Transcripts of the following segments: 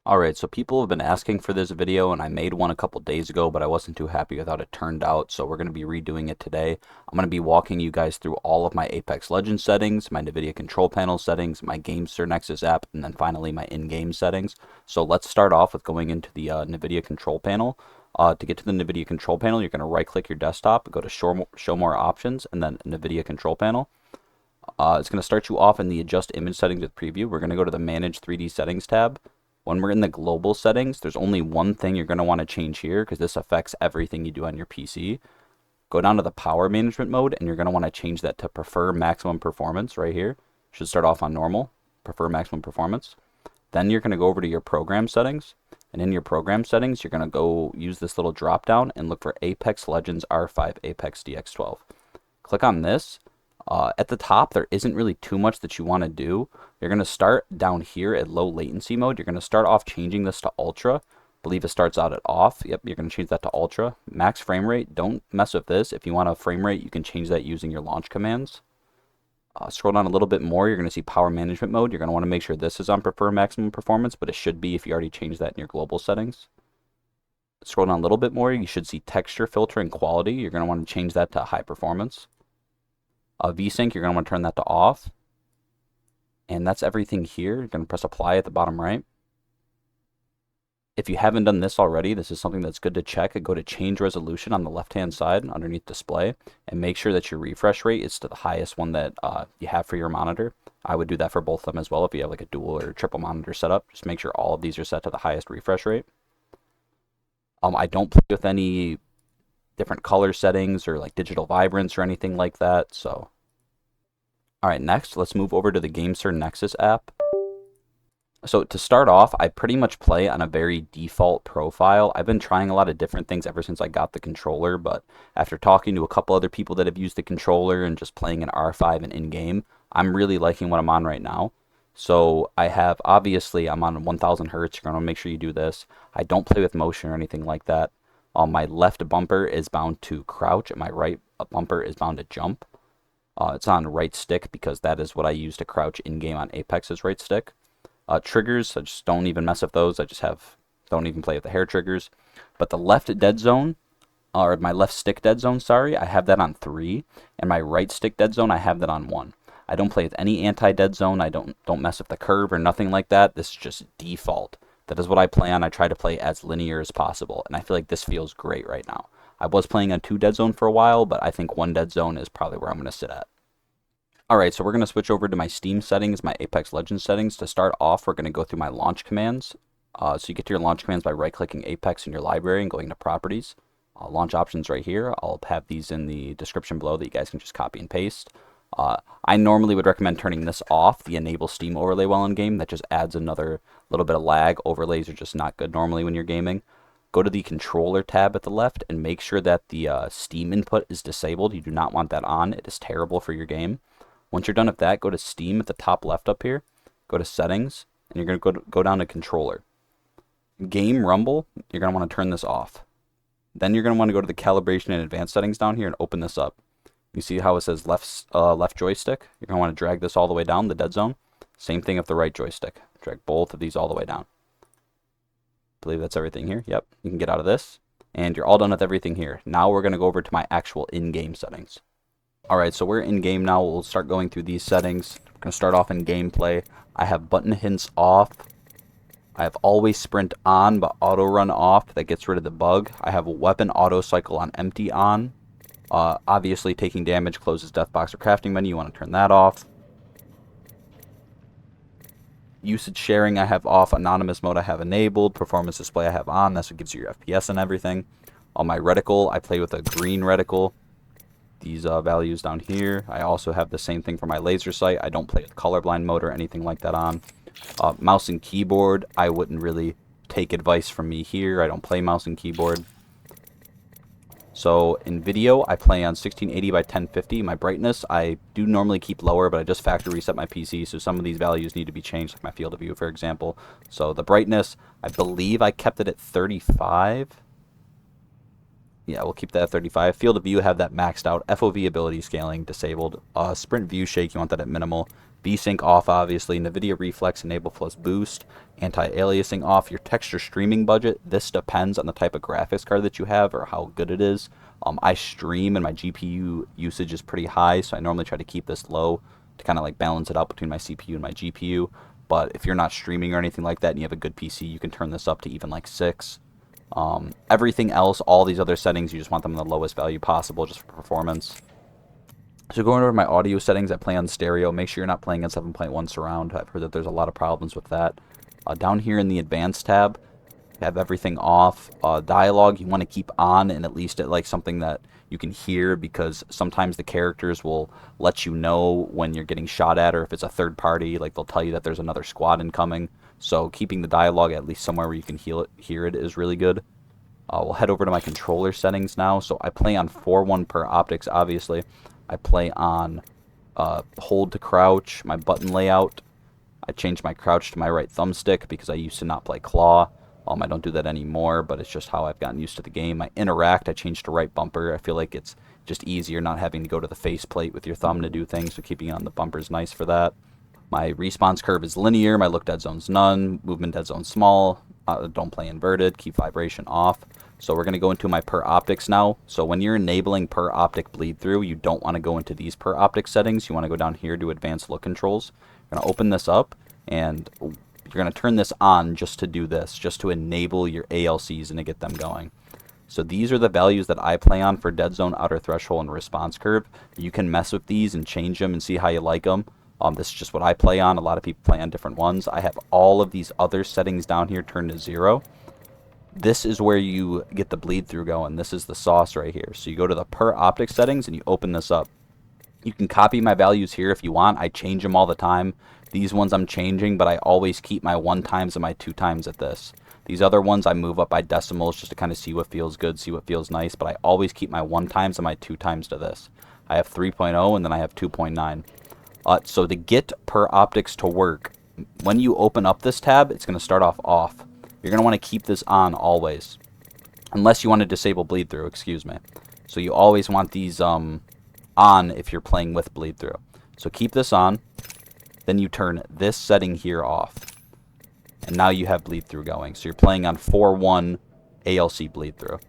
Alright, so people have been asking for this video, and I made one a couple days ago, but I wasn't too happy with how it turned out, so we're going to be redoing it today. I'm going to be walking you guys through all of my Apex Legends settings, my Nvidia control panel settings, my Gamester Nexus app, and then finally my in-game settings. So let's start off with going into the Nvidia control panel. To get to the Nvidia control panel, you're going to right-click your desktop, go to show more options, and then Nvidia control panel. It's going to start you off in the Adjust Image Settings with Preview. We're going to go to the Manage 3D Settings tab. When we're in the global settings, there's only one thing you're going to want to change here because this affects everything you do on your PC. Go down to the power management mode and you're going to want to change that to prefer maximum performance right here. Should start off on normal, prefer maximum performance. Then you're going to go over to your program settings, and in your program settings, you're going to go use this little drop down and look for Apex Legends R5 Apex DX12. Click on this. At the top, there isn't really too much that you want to do. You're going to start down here at low latency mode. You're going to start off changing this to ultra. I believe it starts out at off. Yep, you're going to change that to ultra. Max frame rate, don't mess with this. If you want a frame rate, you can change that using your launch commands. Scroll down a little bit more, you're going to see power management mode. You're going to want to make sure this is on prefer maximum performance, but it should be if you already changed that in your global settings. Scroll down a little bit more, you should see texture filtering quality. You're going to want to change that to high performance. VSync, you're going to want to turn that to off. And that's everything here. You're going to press apply at the bottom right. If you haven't done this already, this is something that's good to check. Go to change resolution on the left hand side underneath display and make sure that your refresh rate is to the highest one that you have for your monitor. I would do that for both of them as well if you have like a dual or triple monitor setup. Just make sure all of these are set to the highest refresh rate. I don't play with any different color settings or like digital vibrance or anything like that. So, all right, next let's move over to the Gamester Nexus app. So to start off, I pretty much play on a very default profile. I've been trying a lot of different things ever since I got the controller, but after talking to a couple other people that have used the controller and just playing an R5 and in-game, I'm really liking what I'm on right now. So I have, obviously, I'm on 1000 hertz. You're going to make sure you do this. I don't play with motion or anything like that. My left bumper is bound to crouch, and my right bumper is bound to jump. It's on right stick because that is what I use to crouch in-game on Apex's right stick. Triggers, I just don't even mess with those. Don't even play with the hair triggers. But the left dead zone, or my left stick dead zone, sorry, I have that on 3. And my right stick dead zone, I have that on 1. I don't play with any anti-dead zone. I don't mess with the curve or nothing like that. This is just default. That is what I play on. I try to play as linear as possible, and I feel like this feels great right now. I was playing on 2 dead zone for a while, but I think 1 dead zone is probably where I'm going to sit at. Alright, so we're going to switch over to my Steam settings, my Apex Legends settings. To start off, we're going to go through my launch commands. So you get to your launch commands by right-clicking Apex in your library and going to Properties. Launch options right here. I'll have these in the description below that you guys can just copy and paste. I normally would recommend turning this off, the Enable Steam Overlay while in game. That just adds another little bit of lag. Overlays are just not good normally when you're gaming. Go to the Controller tab at the left and make sure that the Steam input is disabled. You do not want that on. It is terrible for your game. Once you're done with that, go to Steam at the top left up here. Go to Settings, and you're going to go down to Controller. Game Rumble, you're going to want to turn this off. Then you're going to want to go to the Calibration and Advanced Settings down here and open this up. You see how it says left joystick? You're going to want to drag this all the way down, the dead zone. Same thing with the right joystick. Drag both of these all the way down. I believe that's everything here. Yep, you can get out of this. And you're all done with everything here. Now we're going to go over to my actual in-game settings. Alright, so we're in-game now. We'll start going through these settings. We're going to start off in gameplay. I have button hints off. I have always sprint on, but auto run off. That gets rid of the bug. I have a weapon auto cycle on empty on. Obviously, taking damage closes death box or crafting menu. You want to turn that off. Usage sharing I have off. Anonymous mode I have enabled. Performance display I have on. That's what gives you your FPS and everything. On my reticle, I play with a green reticle. These values down here. I also have the same thing for my laser sight. I don't play with colorblind mode or anything like that on. Mouse and keyboard, I wouldn't really take advice from me here. I don't play mouse and keyboard. So in video, I play on 1680 by 1050. My brightness, I do normally keep lower, but I just factory reset my PC, so some of these values need to be changed, like my field of view, for example. So the brightness, I believe I kept it at 35. Yeah, we'll keep that at 35. Field of view, have that maxed out. FOV ability scaling disabled. Sprint view shake, you want that at minimal. VSync off, obviously. Nvidia Reflex Enable plus Boost. Anti-aliasing off. Your texture streaming budget. This depends on the type of graphics card that you have or how good it is. I stream and my GPU usage is pretty high, so I normally try to keep this low to kind of like balance it out between my CPU and my GPU. But if you're not streaming or anything like that and you have a good PC, you can turn this up to even like 6. Everything else, all these other settings, you just want them in the lowest value possible just for performance. So going over my audio settings, I play on stereo. Make sure you're not playing on 7.1 surround. I've heard that there's a lot of problems with that. Down here in the advanced tab, have everything off. Dialogue you want to keep on, and at least at like something that you can hear, because sometimes the characters will let you know when you're getting shot at, or if it's a third party, like they'll tell you that there's another squad incoming. So keeping the dialogue at least somewhere where you can hear it is really good. We'll head over to my controller settings now. So I play on 4:1 per optics, obviously. I play on hold to crouch, my button layout. I changed my crouch to my right thumbstick because I used to not play claw. I don't do that anymore, but it's just how I've gotten used to the game. My interact, I changed to right bumper. I feel like it's just easier not having to go to the faceplate with your thumb to do things, so keeping it on the bumper is nice for that. My response curve is linear. My look dead zone's none. Movement dead zone small. Don't play inverted. Keep vibration off. So we're going to go into my per optics now. So when you're enabling per optic bleed through, you don't want to go into these per optic settings. You want to go down here to advanced look controls. You're going to open this up, and you're going to turn this on just to do this, just to enable your ALCs and to get them going. So these are the values that I play on for dead zone, outer threshold, and response curve. You can mess with these and change them and see how you like them. This is just what I play on. A lot of people play on different ones. I have all of these other settings down here turned to 0. This is where you get the bleed through going. This is the sauce right here. So you go to the per optic settings and you open this up. You can copy my values here if you want. I change them all the time. These ones I'm changing, but I always keep my 1 times and my 2 times at this. These other ones I move up by decimals just to kind of see what feels good, see what feels nice, but I always keep my 1 times and my 2 times to this. I have 3.0 and then I have 2.9. So to get per optics to work, when you open up this tab, it's going to start off. You're going to want to keep this on always, unless you want to disable bleed through, excuse me. So you always want these on if you're playing with bleed through. So keep this on, then you turn this setting here off, and now you have bleed through going. So you're playing on 4:1 ALC bleed through.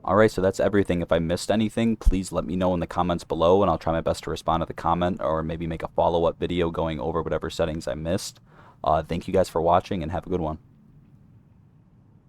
Alright, so that's everything. If I missed anything, please let me know in the comments below, and I'll try my best to respond to the comment, or maybe make a follow-up video going over whatever settings I missed. Thank you guys for watching, and have a good one.